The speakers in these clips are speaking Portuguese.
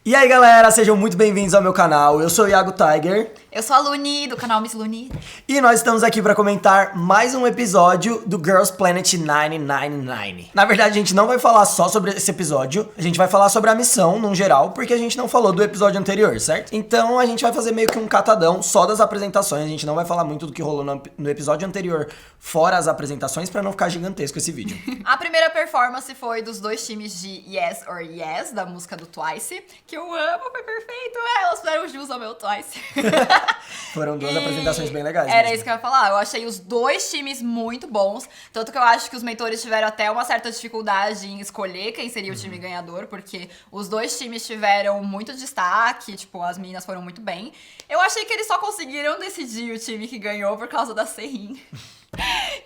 E aí galera, sejam muito bem-vindos ao meu canal, eu sou o Iago Tiger. Eu sou a Luni, do canal Miss Luni. E nós estamos aqui para comentar mais um episódio do Girls Planet 999. Na verdade, a gente não vai falar só sobre esse episódio, a gente vai falar sobre a missão, num geral, porque a gente não falou do episódio anterior, certo? Então a gente vai fazer meio que um catadão só das apresentações, a gente não vai falar muito do que rolou no episódio anterior, fora as apresentações, para não ficar gigantesco esse vídeo. A primeira performance foi dos dois times de Yes or Yes, da música do Twice, que eu amo, foi perfeito. Elas fizeram jus ao meu Twice. Foram duas apresentações bem legais. Era mesmo. isso que eu ia falar. Eu achei os dois times muito bons. Tanto que eu acho que os mentores tiveram até uma certa dificuldade em escolher quem seria o time ganhador, porque os dois times tiveram muito destaque, tipo, as meninas foram muito bem. Eu achei que eles só conseguiram decidir o time que ganhou por causa da Serrin.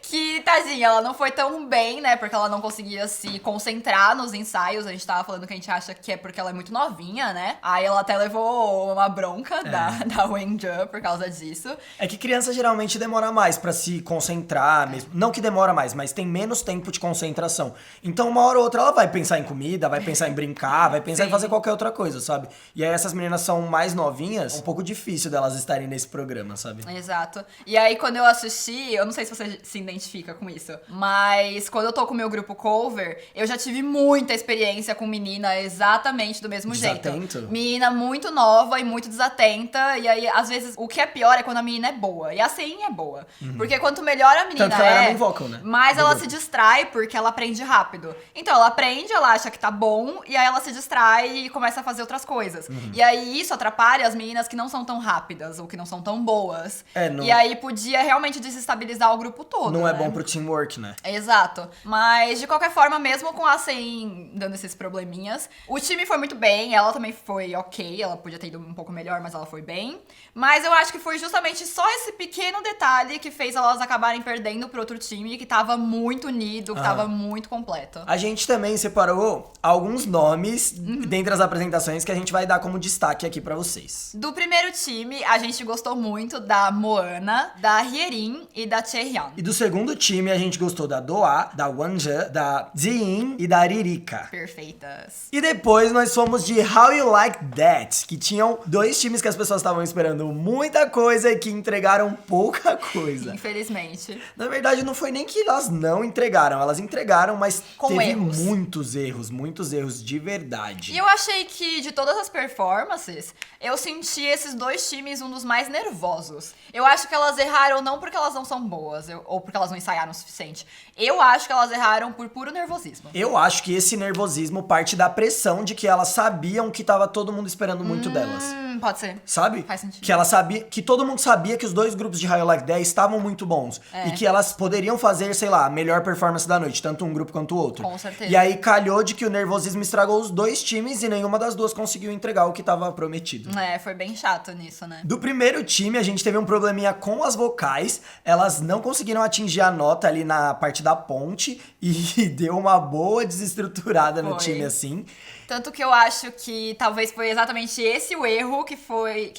Que, tadinha, ela não foi tão bem, né? Porque ela não conseguia se concentrar nos ensaios. A gente tava falando que a gente acha que é porque ela é muito novinha, né? Aí ela até levou uma bronca da Wenjun por causa disso. É que criança geralmente demora mais pra se concentrar mesmo. Não que demora mais, mas tem menos tempo de concentração. Então uma hora ou outra ela vai pensar em comida, vai pensar em brincar, vai pensar em fazer qualquer outra coisa, sabe? E aí essas meninas são mais novinhas, é um pouco difícil delas estarem nesse programa, sabe? Exato. E aí quando eu assisti, eu não sei se você se identifica com isso, mas quando eu tô com o meu grupo cover, eu já tive muita experiência com menina exatamente do mesmo Desatento? jeito. Menina muito nova e muito desatenta, e aí às vezes o que é pior é quando a menina é boa, e a Serrin é boa. Porque quanto melhor a menina Tanto que ela era bem vocal, né? mais Do ela grupo. se distrai porque ela aprende rápido. Então ela aprende, ela acha que tá bom, e aí ela se distrai e começa a fazer outras coisas. E aí isso atrapalha as meninas que não são tão rápidas ou que não são tão boas. E aí podia realmente desestabilizar o grupo todo. Não é né? bom pro teamwork, né? Exato. Mas, de qualquer forma, mesmo com a Serrin dando esses probleminhas, o time foi muito bem, ela também foi ok, ela podia ter ido um pouco melhor, mas ela foi bem. Mas eu acho que foi justamente só esse pequeno detalhe que fez elas acabarem perdendo pro outro time, que tava muito unido, que tava muito completo. A gente também separou alguns nomes dentre as apresentações que a gente vai dar como destaque aqui pra vocês. Do primeiro time, a gente gostou muito da Moana, da Hyerin e da Chaehyun. E do segundo time, a gente gostou da Doa, da Wonja, da Ziyin e da Ririka. Perfeitas. E depois nós fomos de How You Like That, que tinham dois times que as pessoas estavam esperando muita coisa e que entregaram pouca coisa. Infelizmente. Na verdade, não foi nem que elas não entregaram, elas entregaram, mas Com teve erros. muitos erros de verdade. E eu achei que, de todas as performances, eu senti esses dois times um dos mais nervosos. Eu acho que elas erraram não porque elas não são boas, ou porque elas não ensaiaram o suficiente. Eu acho que elas erraram por puro nervosismo. Eu acho que esse nervosismo parte da pressão de que elas sabiam que tava todo mundo esperando muito delas. Pode ser. Sabe? Faz sentido. Que ela sabia, que todo mundo sabia que os dois grupos de How You Like That estavam muito bons. E que elas poderiam fazer, sei lá, a melhor performance da noite, tanto um grupo quanto o outro. Com certeza. E aí calhou de que o nervosismo estragou os dois times e nenhuma das duas conseguiu entregar o que tava prometido. É, foi bem chato nisso, né? Do primeiro time, a gente teve um probleminha com as vocais. Elas não conseguiram atingir a nota ali na parte da ponte e deu uma boa desestruturada no Foi. time, assim. Tanto que eu acho que talvez foi exatamente esse o erro que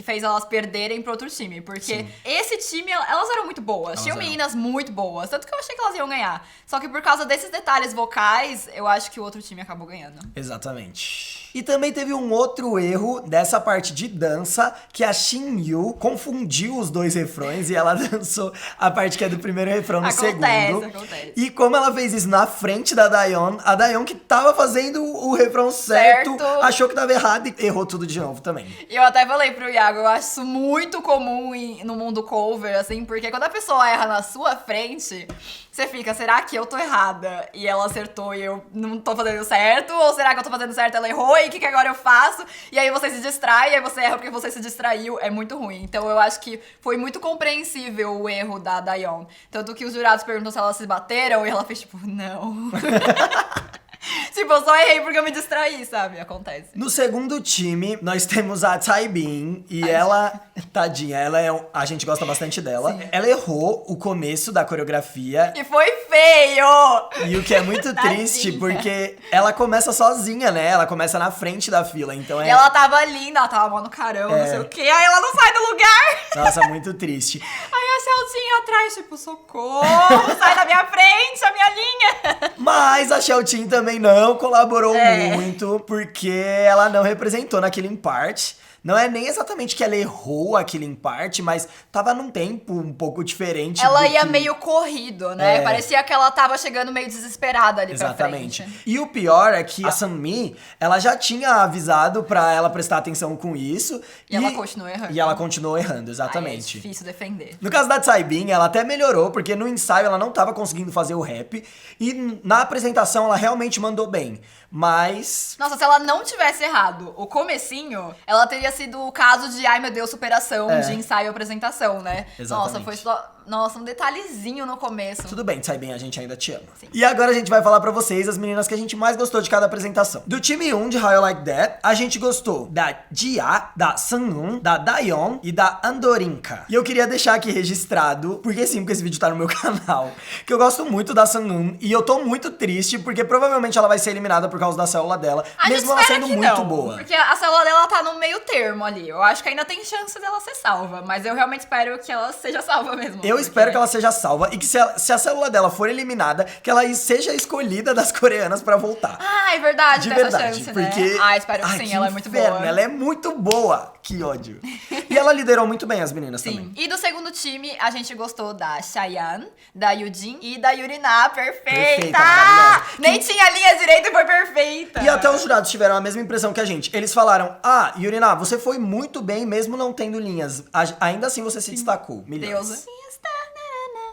fez elas perderem pro outro time. Porque esse time, elas eram muito boas. Tinham meninas muito boas. Tanto que eu achei que elas iam ganhar. Só que por causa desses detalhes vocais, eu acho que o outro time acabou ganhando. Exatamente. E também teve um outro erro dessa parte de dança, que a Shin Yu confundiu os dois refrões e ela dançou a parte que é do primeiro refrão no segundo. Acontece. E como ela fez isso na frente da Dayeon, a Dayeon que tava fazendo o refrão certo, achou que tava errado e errou tudo de novo também. E eu até falei pro Iago, eu acho isso muito comum no mundo cover, assim, porque quando a pessoa erra na sua frente, você fica, será que eu tô errada? E ela acertou e eu não tô fazendo certo? Ou será que eu tô fazendo certo e ela errou? E o que agora eu faço? E aí você se distrai, e aí você erra porque você se distraiu. É muito ruim. Então eu acho que foi muito compreensível o erro da Dayeon. Tanto que os jurados perguntam se elas se bateram e ela fez tipo, não. Tipo, eu só errei porque eu me distraí, sabe? Acontece. No segundo time, nós temos a Taibin. E ela, tadinha, ela a gente gosta bastante dela. Sim. Ela errou o começo da coreografia. E foi feio! E o que é muito triste, porque ela começa sozinha, né? Ela começa na frente da fila, então E ela tava linda, ela tava mó no carão, não sei o quê. Aí ela não sai do lugar! Nossa, muito triste. Aí a Celtinha linha atrás, tipo, socorro, sai da minha frente, a minha linha. Mas a Xiaoting também não colaborou muito, porque ela não representou na Killing Part. Não é nem exatamente que ela errou a Killing Part, mas tava num tempo um pouco diferente. Ela ia meio corrido, né? Parecia que ela tava chegando meio desesperada ali Exatamente. pra frente. E o pior é que a Sunmi, ela já tinha avisado pra ela prestar atenção com isso. E ela continuou errando. E ela continuou errando, Aí exatamente. é difícil defender. No caso da Tsai Bin, ela até melhorou, porque no ensaio ela não tava conseguindo fazer o rap. E na apresentação ela realmente mandou bem. Mas... Nossa, se ela não tivesse errado o comecinho, ela teria sido o caso de, ai meu Deus, superação de ensaio e apresentação, né? Exatamente. Nossa, foi só... Nossa, um detalhezinho no começo. Tudo bem, Tsai Bin, a gente ainda te ama. Sim. E agora a gente vai falar pra vocês as meninas que a gente mais gostou de cada apresentação. Do time 1 de How You Like That, a gente gostou da Jia, da Sunwoon, da Dayeon e da Andorinka. E eu queria deixar aqui registrado, porque sim, porque esse vídeo tá no meu canal, que eu gosto muito da Sunwoon e eu tô muito triste porque provavelmente ela vai ser eliminada por causa da célula dela, mesmo ela sendo muito boa. Porque a célula dela tá no meio termo ali. Eu acho que ainda tem chance dela ser salva, mas eu realmente espero que ela seja salva mesmo. Eu espero que ela seja salva e que se a célula dela for eliminada, que ela seja escolhida das coreanas pra voltar. Ah, é verdade, De tem essa verdade, chance, porque... né? Ah, espero que Ai, sim, que ela é muito inferno, boa. Ela é muito boa. Que ódio. E ela liderou muito bem as meninas também. Sim. E do segundo time, a gente gostou da Chayanne, da Yujin e da Yurina. Perfeita! Perfeita, maravilhosa. Nem tinha linha direita e foi perfeita! E até os jurados tiveram a mesma impressão que a gente. Eles falaram, Yurina, você foi muito bem mesmo não tendo linhas. Ainda assim você se destacou. Milhões. Deusa.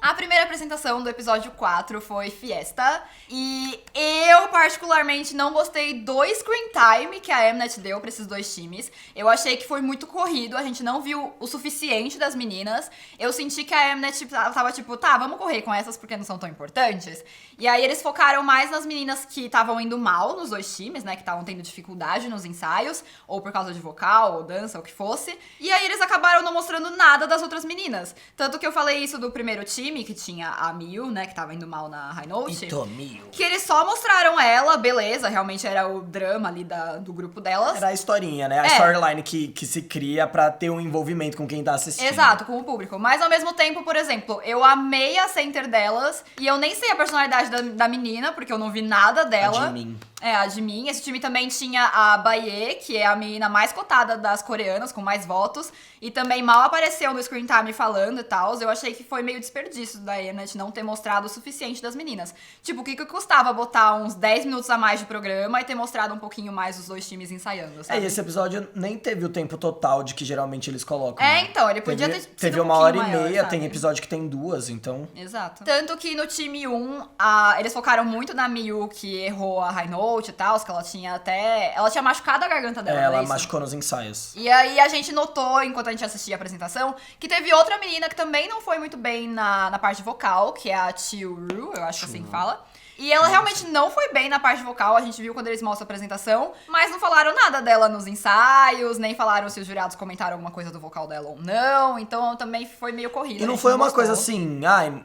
A primeira apresentação do episódio 4 foi Fiesta. E eu, particularmente, não gostei do screen time que a Mnet deu pra esses dois times. Eu achei que foi muito corrido, a gente não viu o suficiente das meninas. Eu senti que a Mnet tava tipo, tá, vamos correr com essas porque não são tão importantes. E aí eles focaram mais nas meninas que estavam indo mal nos dois times, né? Que estavam tendo dificuldade nos ensaios, ou por causa de vocal, ou dança, ou o que fosse. E aí eles acabaram não mostrando nada das outras meninas. Tanto que eu falei isso do primeiro time, que tinha a Miu, né, que tava indo mal na High Note. Miu. Que eles só mostraram ela, beleza, realmente era o drama ali do grupo delas. Era a historinha, né? A storyline que se cria pra ter um envolvimento com quem tá assistindo. Exato, com o público. Mas ao mesmo tempo, por exemplo, eu amei a center delas e eu nem sei a personalidade da menina, porque eu não vi nada dela. A Jimin. A Jimin. Esse time também tinha a Bae, que é a menina mais cotada das coreanas, com mais votos. E também mal apareceu no screen time falando e tal. Eu achei que foi meio desperdício da Mnet não ter mostrado o suficiente das meninas. Tipo, o que custava botar uns 10 minutos a mais de programa e ter mostrado um pouquinho mais os dois times ensaiando, sabe? E esse episódio nem teve o tempo total de que geralmente eles colocam. né? Então, ele podia ter sido Teve um uma hora e pouquinho maior, meia, sabe? tem episódio que tem 2, então... Exato. Tanto que no time 1, eles focaram muito na Miu, que errou a High Note e tal, que ela tinha até... Ela tinha machucado a garganta dela, ela não é isso? machucou nos ensaios. E aí a gente notou, enquanto a gente assistia a apresentação, que teve outra menina que também não foi muito bem na parte vocal, que é a Chiuru, eu acho que assim que fala. E ela realmente não foi bem na parte vocal, a gente viu quando eles mostram a apresentação, mas não falaram nada dela nos ensaios, nem falaram se os jurados comentaram alguma coisa do vocal dela ou não, então também foi meio corrido. E não foi uma coisa assim,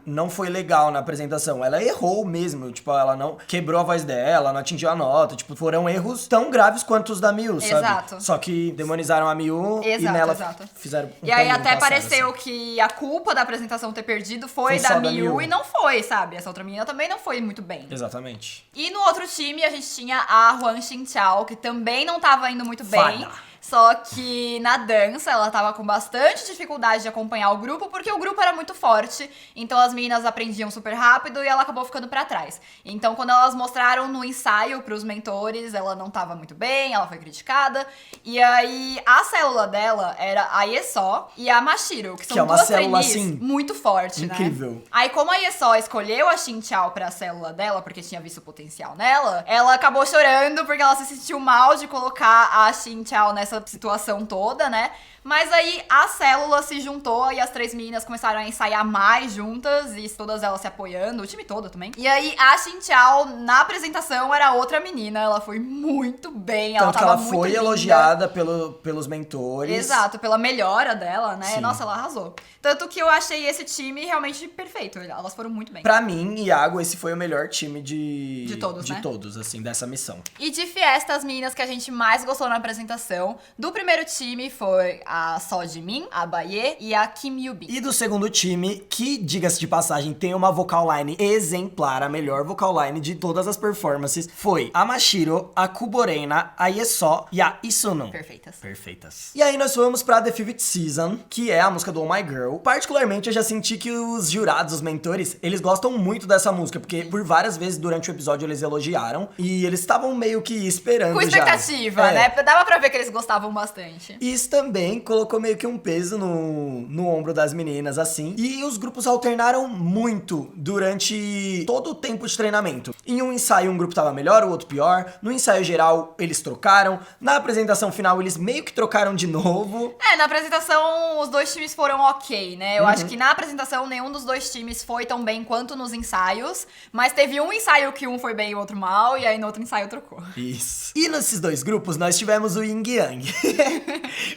não foi legal na apresentação. Ela errou mesmo, tipo, ela não quebrou a voz dela, não atingiu a nota, tipo, foram erros tão graves quanto os da Miu, sabe? Exato. Só que demonizaram a Miu e nela fizeram um E aí paninho até passado, pareceu assim. que a culpa da apresentação ter perdido foi Foi da só da Miu Miu. e não foi, sabe? Essa outra menina também não foi muito bem. Exatamente. E no outro time a gente tinha a Huang Xinqiao, que também não tava indo muito bem. Fada. Só que na dança ela tava com bastante dificuldade de acompanhar o grupo, porque o grupo era muito forte, então as meninas aprendiam super rápido e ela acabou ficando pra trás. Então quando elas mostraram no ensaio pros mentores, ela não tava muito bem, ela foi criticada. E aí a célula dela era a Yesó e a Mashiro, que são Que é uma duas célula, trainees assim, muito forte, incrível. né? Aí como a Yesó escolheu a Xinqiao pra célula dela, porque tinha visto o potencial nela, ela acabou chorando porque ela se sentiu mal de colocar a Xinqiao nessa situação toda, né? Mas aí a célula se juntou e as três meninas começaram a ensaiar mais juntas e todas elas se apoiando, o time todo também. E aí a Xinqiao, na apresentação, era outra menina, ela foi muito bem, ela Tanto que tava ela muito foi linda. elogiada pelos mentores. Exato, pela melhora dela, né? Sim. Nossa, ela arrasou. Tanto que eu achei esse time realmente perfeito, elas foram muito bem. Pra mim, Iago, esse foi o melhor time De todos, né? todos, assim, dessa missão. E de Fiesta, as meninas que a gente mais gostou na apresentação Do primeiro time foi a Seo Jimin, a Bae e a Kim Yoo-bin. E do segundo time, que, diga-se de passagem, tem uma vocal line exemplar, a melhor vocal line de todas as performances, foi a Mashiro, a Kuborena, a Yeseo e a Isunun. Perfeitas. E aí nós fomos pra The Fifth Season, que é a música do Oh My Girl. Particularmente, eu já senti que os jurados, os mentores, eles gostam muito dessa música, porque por várias vezes durante o episódio eles elogiaram e eles estavam meio que esperando Com expectativa, né? Dava pra ver que eles gostavam bastante. Isso também colocou meio que um peso no ombro das meninas, assim. E os grupos alternaram muito durante todo o tempo de treinamento. Em um ensaio, um grupo tava melhor, o outro pior. No ensaio geral, eles trocaram. Na apresentação final, eles meio que trocaram de novo. Na apresentação, os dois times foram ok, né? Eu acho que na apresentação, nenhum dos dois times foi tão bem quanto nos ensaios. Mas teve um ensaio que um foi bem e o outro mal, e aí no outro ensaio trocou. Isso. E nesses dois grupos, nós tivemos o Yin Yang.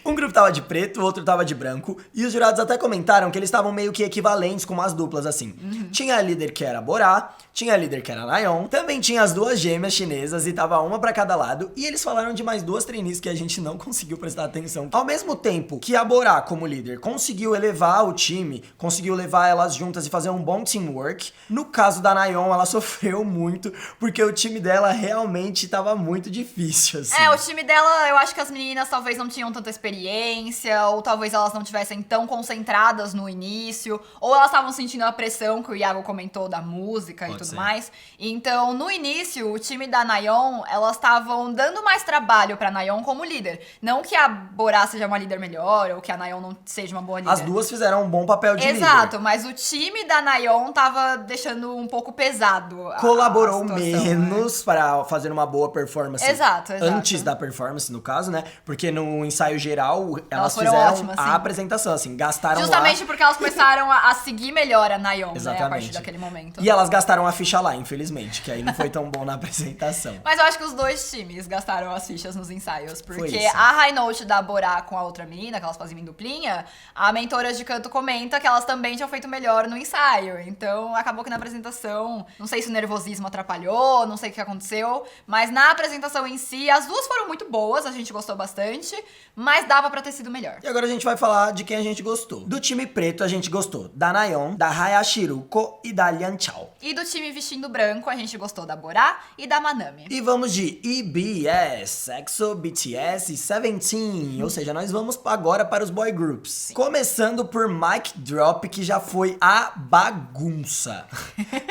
Um grupo tava de preto, o outro tava de branco. E os jurados até comentaram que eles estavam meio que equivalentes com umas duplas, assim. Tinha a líder que era a Bora, tinha a líder que era a Nayeon. Também tinha as duas gêmeas chinesas e tava uma pra cada lado. E eles falaram de mais duas trainees que a gente não conseguiu prestar atenção. Ao mesmo tempo que a Bora, como líder, conseguiu elevar o time, conseguiu levar elas juntas e fazer um bom teamwork, no caso da Nayeon, ela sofreu muito, porque o time dela realmente tava muito difícil, assim. O time dela, eu acho que as meninas talvez não tinham tanta experiência, ou talvez elas não tivessem tão concentradas no início, ou elas estavam sentindo a pressão que o Iago comentou da música e tudo mais. Então, no início, o time da Nayeon, elas estavam dando mais trabalho pra Nayeon como líder. Não que a Bora seja uma líder melhor, ou que a Nayeon não seja uma boa líder. As duas fizeram um bom papel de líder. Exato, mas o time da Nayeon tava deixando um pouco pesado colaborou a situação, menos para fazer uma boa performance. Exato. Antes da performance, no caso, né? Porque no ensaio geral, elas foram fizeram ótimas, a sim. apresentação, assim, gastaram Justamente lá. porque elas começaram a seguir melhor a Nayeon, Exatamente. né? A partir daquele momento. E elas gastaram a ficha lá, infelizmente, que aí não foi tão bom na apresentação. Mas eu acho que os dois times gastaram as fichas nos ensaios. Porque isso. a high note da Bora com a outra menina, que elas faziam em duplinha, a mentora de canto comenta que elas também tinham feito melhor no ensaio. Então acabou que na apresentação, não sei se o nervosismo atrapalhou, não sei o que aconteceu, mas na apresentação em si, as duas foram muito boas, a gente gostou bastante, mas dava pra ter sido melhor. E agora a gente vai falar de quem a gente gostou. Do time preto, a gente gostou da Nayeon, da Hayashiruko e da Lian Chao. E do time vestindo branco, a gente gostou da Bora e da Manami. E vamos de EBS, EXO, BTS e Seventeen, ou seja, nós vamos agora para os boy groups. Sim. Começando por Mic Drop, que já foi a bagunça.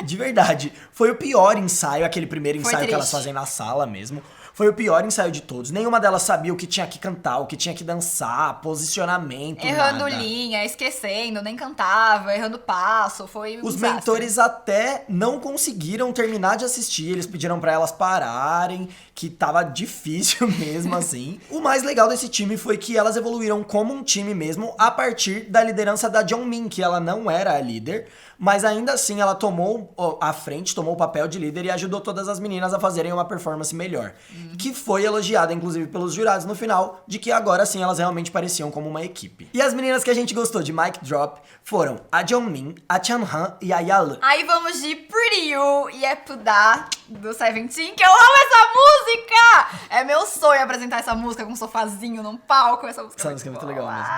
De verdade, foi o pior ensaio, aquele primeiro ensaio que elas fazem na sala mesmo. Foi o pior ensaio de todos. Nenhuma delas sabia o que tinha que cantar, o que tinha que dançar, posicionamento, errando nada. Linha, esquecendo, nem cantava, errando passo, foi um Os desastre. mentores até não conseguiram terminar de assistir, eles pediram pra elas pararem, que tava difícil mesmo assim. O mais legal desse time foi que elas evoluíram como um time mesmo a partir da liderança da Jeongmin, que ela não era a líder, mas ainda assim ela tomou a frente, tomou o papel de líder e ajudou todas as meninas a fazerem uma performance melhor. Que foi elogiada, inclusive, pelos jurados no final, de que agora sim elas realmente pareciam como uma equipe. E as meninas que a gente gostou de Mic Drop foram a Jeongmin, a Chanhan e a Yalu. Aí vamos de Pretty You e Epuda do Seventeen, que eu amo essa música! É meu sonho apresentar essa música com um sofazinho num palco, essa música é muito legal mesmo.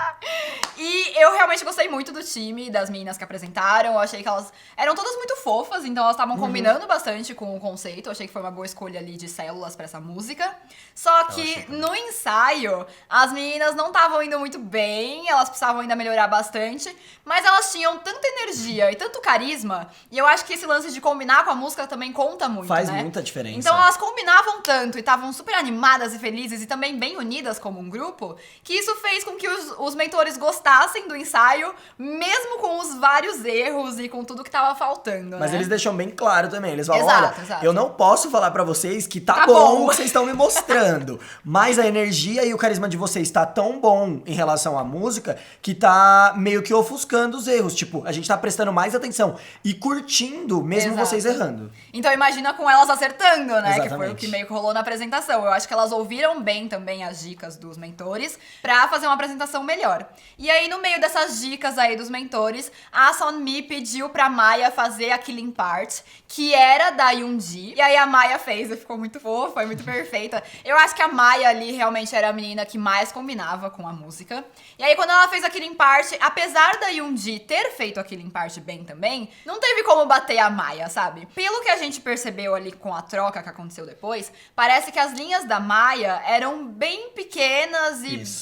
E eu realmente gostei muito do time, das meninas que apresentaram, eu achei que elas eram todas muito fofas, então elas estavam combinando bastante com o conceito, eu achei que foi uma boa escolha ali de células pra essa música. Só que no ensaio, as meninas não estavam indo muito bem, elas precisavam ainda melhorar bastante, mas elas tinham tanta energia e tanto carisma, e eu acho que esse lance de combinar com a música também conta muito, Faz né? muita diferença. Então elas combinavam tanto e estavam super animadas e felizes e também bem unidas como um grupo, que isso fez com que os mentores gostassem do ensaio, mesmo com os vários erros e com tudo que tava faltando, Mas né? eles deixam bem claro também, eles falam, Exato, olha, exato. eu não posso falar pra vocês que tá bom. bom o que vocês estão me mostrando, mas a energia e o carisma de vocês tá tão bom em relação à música que tá meio que ofuscando os erros, tipo, a gente tá prestando mais atenção e curtindo mesmo Exato. vocês errando. Então imagina com com elas acertando, né? Exatamente. Que foi o que meio que rolou na apresentação. Eu acho que elas ouviram bem também as dicas dos mentores pra fazer uma apresentação melhor. E aí, no meio dessas dicas aí dos mentores, a Sunmi pediu pra Maya fazer a Killing Part, que era da Yoonji. E aí a Maya fez e ficou muito fofa, foi muito perfeita. Eu acho que a Maya ali realmente era a menina que mais combinava com a música. E aí, quando ela fez a Killing Part, apesar da Yoonji ter feito a Killing Part bem também, não teve como bater a Maya, sabe? Pelo que a gente percebeu ali com a troca que aconteceu depois, parece que as linhas da Maya eram bem pequenas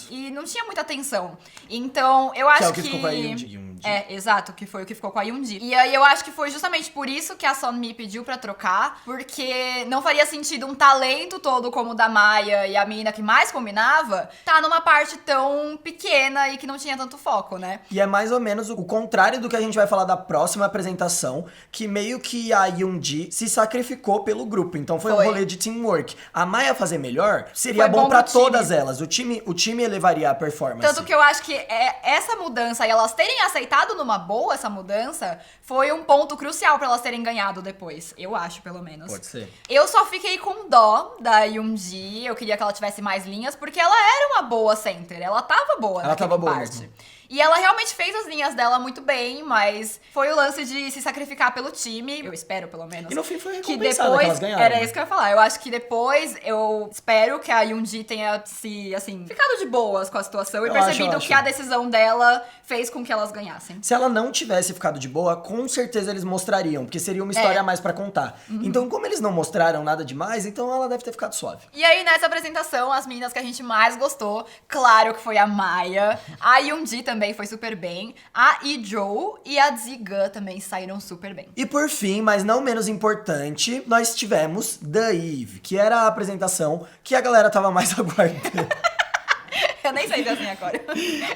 e não tinha muita atenção. Então, eu acho que é o que ficou com a Yoonji. É, exato, que foi o que ficou com a Yoonji. E aí eu acho que foi justamente por isso que a Sunmi pediu pra trocar, porque não faria sentido um talento todo como o da Maya e a menina que mais combinava tá numa parte tão pequena e que não tinha tanto foco, né? E é mais ou menos o contrário do que a gente vai falar da próxima apresentação, que meio que a Yoonji se sacrificou pelo grupo. Então foi um rolê de teamwork. A Maya fazer melhor seria Foi bom pra pro time. todas elas. O time elevaria a performance. Tanto que eu acho que essa mudança e elas terem aceitado numa boa essa mudança foi um ponto crucial pra elas terem ganhado depois. Eu acho, pelo menos. Pode ser. Eu só fiquei com dó da Yoonji. Eu queria que ela tivesse mais linhas, porque ela era uma boa center. Ela tava boa Ela tava boa parte. mesmo. E ela realmente fez as linhas dela muito bem, mas foi o lance de se sacrificar pelo time. Eu espero, pelo menos. E no fim foi que recompensada depois que elas ganharam. era isso que eu ia falar. Eu acho que depois eu espero que a Yoonji tenha se, assim, ficado de boas com a situação e Eu percebido acho. que a decisão dela fez com que elas ganhassem. Se ela não tivesse ficado de boa, com certeza eles mostrariam, porque seria uma história a mais pra contar. Então, como eles não mostraram nada demais, então ela deve ter ficado suave. E aí, nessa apresentação, as meninas que a gente mais gostou, claro que foi a Maya. A Yoonji também foi super bem. A Ijo e a Ziga também saíram super bem. E por fim, mas não menos importante, nós tivemos The Eve, que era a apresentação que a galera tava mais aguardando. Eu nem sei se é assim agora.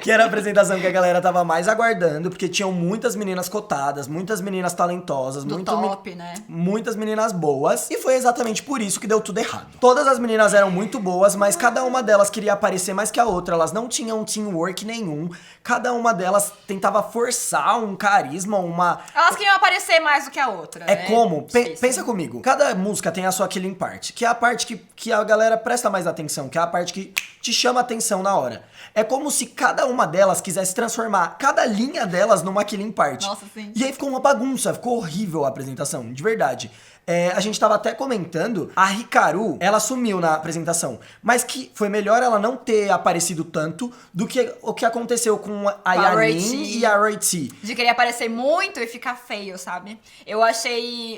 Que era a apresentação que a galera tava mais aguardando, porque tinham muitas meninas cotadas, muitas meninas talentosas, Do top, né? muitas meninas boas. E foi exatamente por isso que deu tudo errado. Todas as meninas eram muito boas, mas cada uma delas queria aparecer mais que a outra. Elas não tinham teamwork nenhum. Cada uma delas tentava forçar um carisma, Elas queriam aparecer mais do que a outra. É como? Difícil. Pensa comigo. Cada música tem a sua killing part, que é a parte que a galera presta mais atenção, que é a parte que te chama atenção na hora. É como se cada uma delas quisesse transformar cada linha delas numa killing part. Nossa, sim. E aí ficou uma bagunça, ficou horrível a apresentação, de verdade. A gente tava até comentando, a Hikaru, ela sumiu na apresentação, mas que foi melhor ela não ter aparecido tanto do que o que aconteceu com a Yanin e a Roiti. De querer aparecer muito e ficar feio, sabe? Eu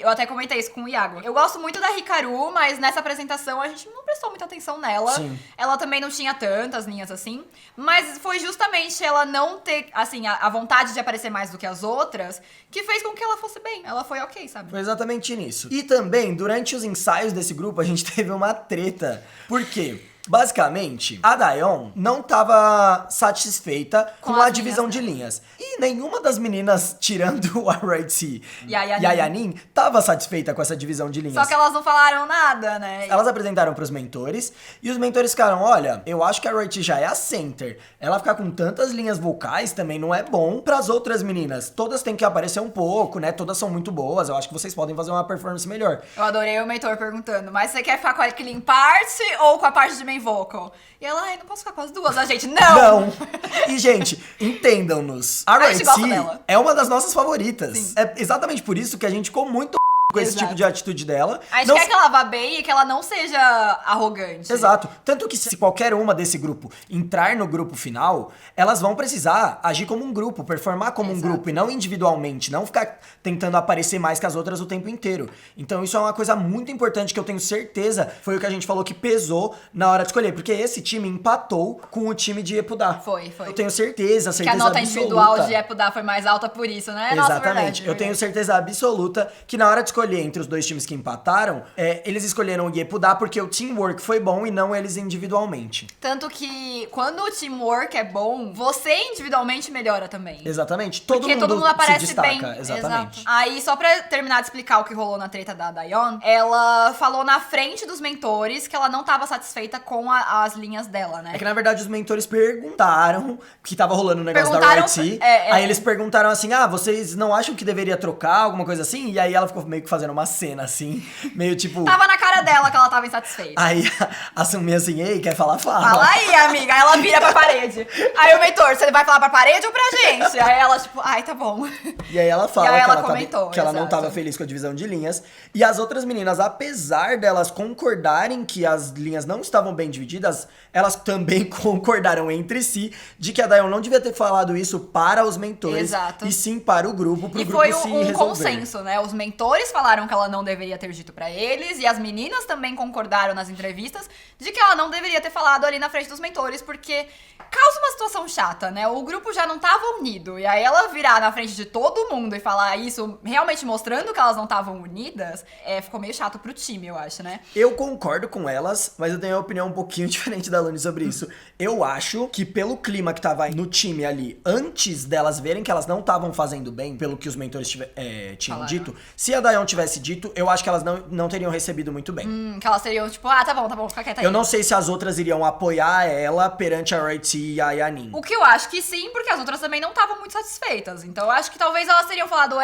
até comentei isso com o Iago. Eu gosto muito da Hikaru, mas nessa apresentação a gente não prestou muita atenção nela. Sim. Ela também não tinha tantas linhas assim. Mas foi justamente ela não ter, assim, a vontade de aparecer mais do que as outras que fez com que ela fosse bem. Ela foi ok, sabe? Foi exatamente nisso. E também, durante os ensaios desse grupo, a gente teve uma treta. Por quê? Basicamente, a Daeon não tava satisfeita com a as divisão linhas de linhas. E nenhuma das meninas, tirando a Roiti E a Yanin. e a Yanin, tava satisfeita com essa divisão de linhas. Só que elas não falaram nada, né? Elas apresentaram pros mentores, e os mentores ficaram, olha, eu acho que a Roiti já é a center. Ela ficar com tantas linhas vocais também não é bom pras outras meninas. Todas têm que aparecer um pouco, né? Todas são muito boas, eu acho que vocês podem fazer uma performance melhor. Eu adorei o mentor perguntando, mas você quer ficar com a clean part ou com a parte de main vocal? E ela, ai, não posso ficar com as duas. A gente, não! E, gente, entendam-nos. A A gente gosta Roiti dela. é uma das nossas favoritas. Sim. É exatamente por isso que a gente ficou muito com esse Exato. tipo de atitude dela. A gente Não quer que ela vá bem e que ela não seja arrogante. Exato. Tanto que se qualquer uma desse grupo entrar no grupo final, elas vão precisar agir como um grupo, performar como um Exato. grupo e não individualmente, não ficar tentando aparecer mais que as outras o tempo inteiro. Então isso é uma coisa muito importante que eu tenho certeza foi o que a gente falou que pesou na hora de escolher, porque esse time empatou com o time de Epudá. Foi. Eu tenho certeza Que a nota absoluta. individual de Epudá foi mais alta por isso, né? Nossa, Exatamente. verdade, Eu tenho certeza absoluta que na hora de escolher entre os dois times que empataram, eles escolheram o Epudá porque o teamwork foi bom e não eles individualmente. Tanto que quando o teamwork é bom, você individualmente melhora também. Exatamente. Porque todo mundo aparece se destaca. bem. Exatamente. Exato. Aí, só pra terminar de explicar o que rolou na treta da Daeon, ela falou na frente dos mentores que ela não tava satisfeita com as linhas dela, né? É que na verdade os mentores perguntaram que tava rolando o negócio da Perguntaram- Roiti. é. Aí eles perguntaram assim: vocês não acham que deveria trocar alguma coisa assim? E aí ela ficou meio que fazendo uma cena assim, meio tipo... Tava na cara dela que ela tava insatisfeita. Aí a Sumi assim, ei, quer falar? Fala. Fala aí, amiga. Aí ela vira pra parede. Aí o mentor, você vai falar pra parede ou pra gente? Aí ela, tipo, ai, tá bom. E aí ela fala E aí que, ela ela, comentou, que ela não exato. tava feliz com a divisão de linhas. E as outras meninas, apesar delas concordarem que as linhas não estavam bem divididas, elas também concordaram entre si de que a Dayon não devia ter falado isso para os mentores. Exato. E sim para o grupo, pro E grupo foi se um resolver. consenso, né? Os mentores falaram que ela não deveria ter dito pra eles, e as meninas também concordaram nas entrevistas de que ela não deveria ter falado ali na frente dos mentores, porque causa uma situação chata, né? O grupo já não tava unido, e aí ela virar na frente de todo mundo e falar isso, realmente mostrando que elas não estavam unidas, ficou meio chato pro time, eu acho, né? Eu concordo com elas, mas eu tenho uma opinião um pouquinho diferente da Luni sobre isso. Eu acho que pelo clima que tava no time ali, antes delas verem que elas não estavam fazendo bem, pelo que os mentores tinham Falaram. dito, se a Dayon tivesse dito, eu acho que elas não teriam recebido muito bem. Que elas seriam tipo, tá bom, fica quieta aí. Eu não sei se as outras iriam apoiar ela perante a Royce e a Yanin. O que eu acho que sim, porque as outras também não estavam muito satisfeitas. Então eu acho que talvez elas teriam falado,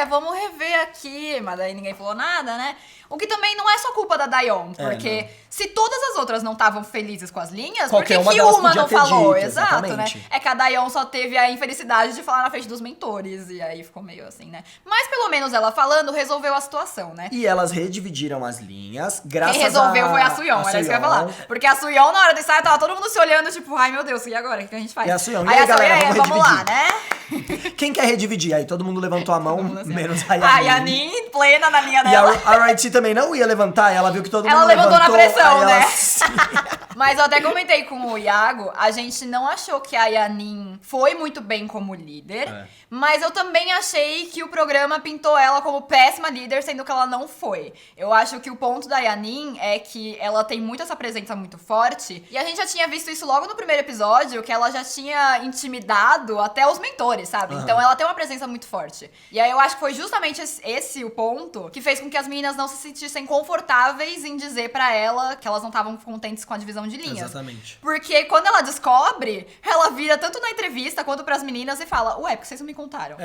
vamos rever aqui, mas daí ninguém falou nada, né? O que também não é só culpa da Dayon, porque se todas as outras não estavam felizes com as linhas, por que Qualquer uma que delas uma podia não ter falou? dito, Exato, né? exatamente. É que a Dayon só teve a infelicidade de falar na frente dos mentores, e aí ficou meio assim, né? Mas pelo menos ela falando resolveu a situação, né? E elas redividiram as linhas, graças Quem resolveu a... foi a Suyeon, era isso que eu ia falar. Porque a Suyeon, na hora do ensaio, tava todo mundo se olhando, tipo, ai meu Deus, e agora? O que a gente faz? E a Suyeon, aí e aí, galera, Suyeon, vamos vamos lá, redividir. né? Quem quer redividir? Aí todo mundo levantou a mão, Assim, menos a Yanin. A Yanin, plena na linha E dela. a Royce também não ia levantar, ela viu que todo Ela mundo levantou na pressão, aí né? ela- Mas eu até comentei com o Iago, a gente não achou que a Yanin foi muito bem como líder, mas eu também achei que o programa pintou ela como péssima líder, sendo que ela não foi. Eu acho que o ponto da Yanin é que ela tem muito essa presença muito forte, e a gente já tinha visto isso logo no primeiro episódio, que ela já tinha intimidado até os mentores, sabe? Então ela tem uma presença muito forte. E aí eu acho que foi justamente esse o ponto que fez com que as meninas não se sentissem confortáveis em dizer pra ela que elas não estavam contentes com a divisão de linhas. Exatamente. Porque quando ela descobre, ela vira tanto na entrevista quanto pras meninas e fala, ué, porque vocês não me contaram?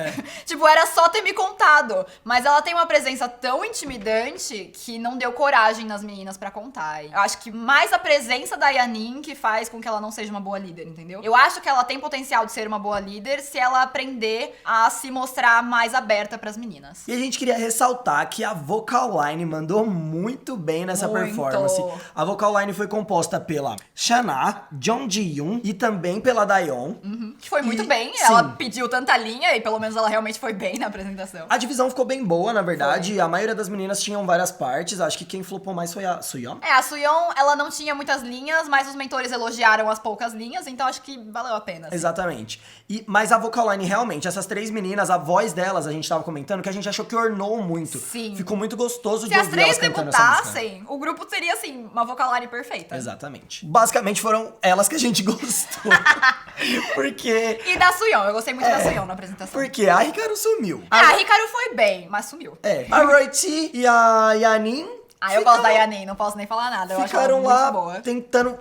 Tipo, era só ter me contado. Mas ela tem uma presença tão intimidante que não deu coragem nas meninas pra contar. Eu acho que mais a presença da Yanin que faz com que ela não seja uma boa líder, entendeu? Eu acho que ela tem potencial de ser uma boa líder se ela aprender a se mostrar mais aberta pras meninas. E a gente queria ressaltar que a vocal line mandou muito bem nessa Muito. performance. A vocal line foi composta pela Shana, Jung Ji-yoon e também pela Dayon. Que foi muito E- bem. sim. Ela pediu tanta linha e pelo menos ela realmente foi bem na apresentação. A divisão ficou bem boa, na verdade. A maioria das meninas tinham várias partes. Acho que quem flopou mais foi a Suyeon. A Suyeon, ela não tinha muitas linhas, mas os mentores elogiaram as poucas linhas, então acho que valeu a pena. Assim. Exatamente. Mas a vocal line, realmente, essas três meninas, a voz delas, a gente tava comentando, que a gente achou que ornou muito. Sim. Ficou muito gostoso Se de as ouvir elas três cantando essa música. debutassem, o grupo teria, assim, uma vocal line perfeita. Exatamente. Basicamente foram elas que a gente gostou. Porque... E da Suyeon, eu gostei muito da Suyeon na apresentação. Porque a Hikaru sumiu. A Hikaru foi bem, mas sumiu. A Royce e a Yanin Eu gosto da Yanin, não posso nem falar nada, eu acho ela ficaram muito lá boa. tendo...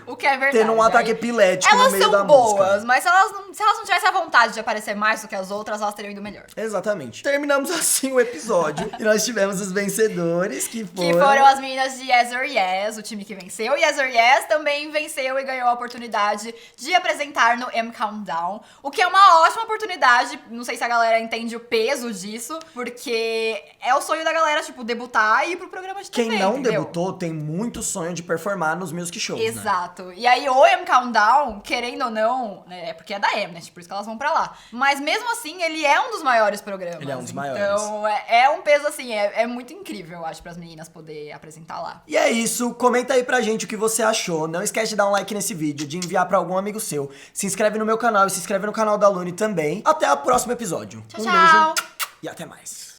O que é verdade. Tendo um ataque Aí, epilético no elas meio são da boas, música. mas se elas não tivessem a vontade de aparecer mais do que as outras, elas teriam ido melhor. Exatamente. Terminamos assim o episódio. E nós tivemos os vencedores, que Que foram as meninas de Yes or Yes, o time que venceu. Yes or Yes também venceu e ganhou a oportunidade de apresentar no M Countdown. O que é uma ótima oportunidade. Não sei se a galera entende o peso disso, porque é o sonho da galera, tipo, debutar e ir pro programa de TV, Quem não entendeu? debutou tem muito sonho de performar nos music shows, né? Exato. E aí, o M Countdown, querendo ou não, né, é porque é da Mnet, por isso que elas vão pra lá. Mas mesmo assim, ele é um dos maiores programas. Ele é um dos maiores. Então, é um peso assim, é muito incrível, eu acho, pras meninas poder apresentar lá. E é isso, comenta aí pra gente o que você achou. Não esquece de dar um like nesse vídeo, de enviar pra algum amigo seu. Se inscreve no meu canal e se inscreve no canal da Luni também. Até o próximo episódio. Tchau, Um tchau. beijo e até mais.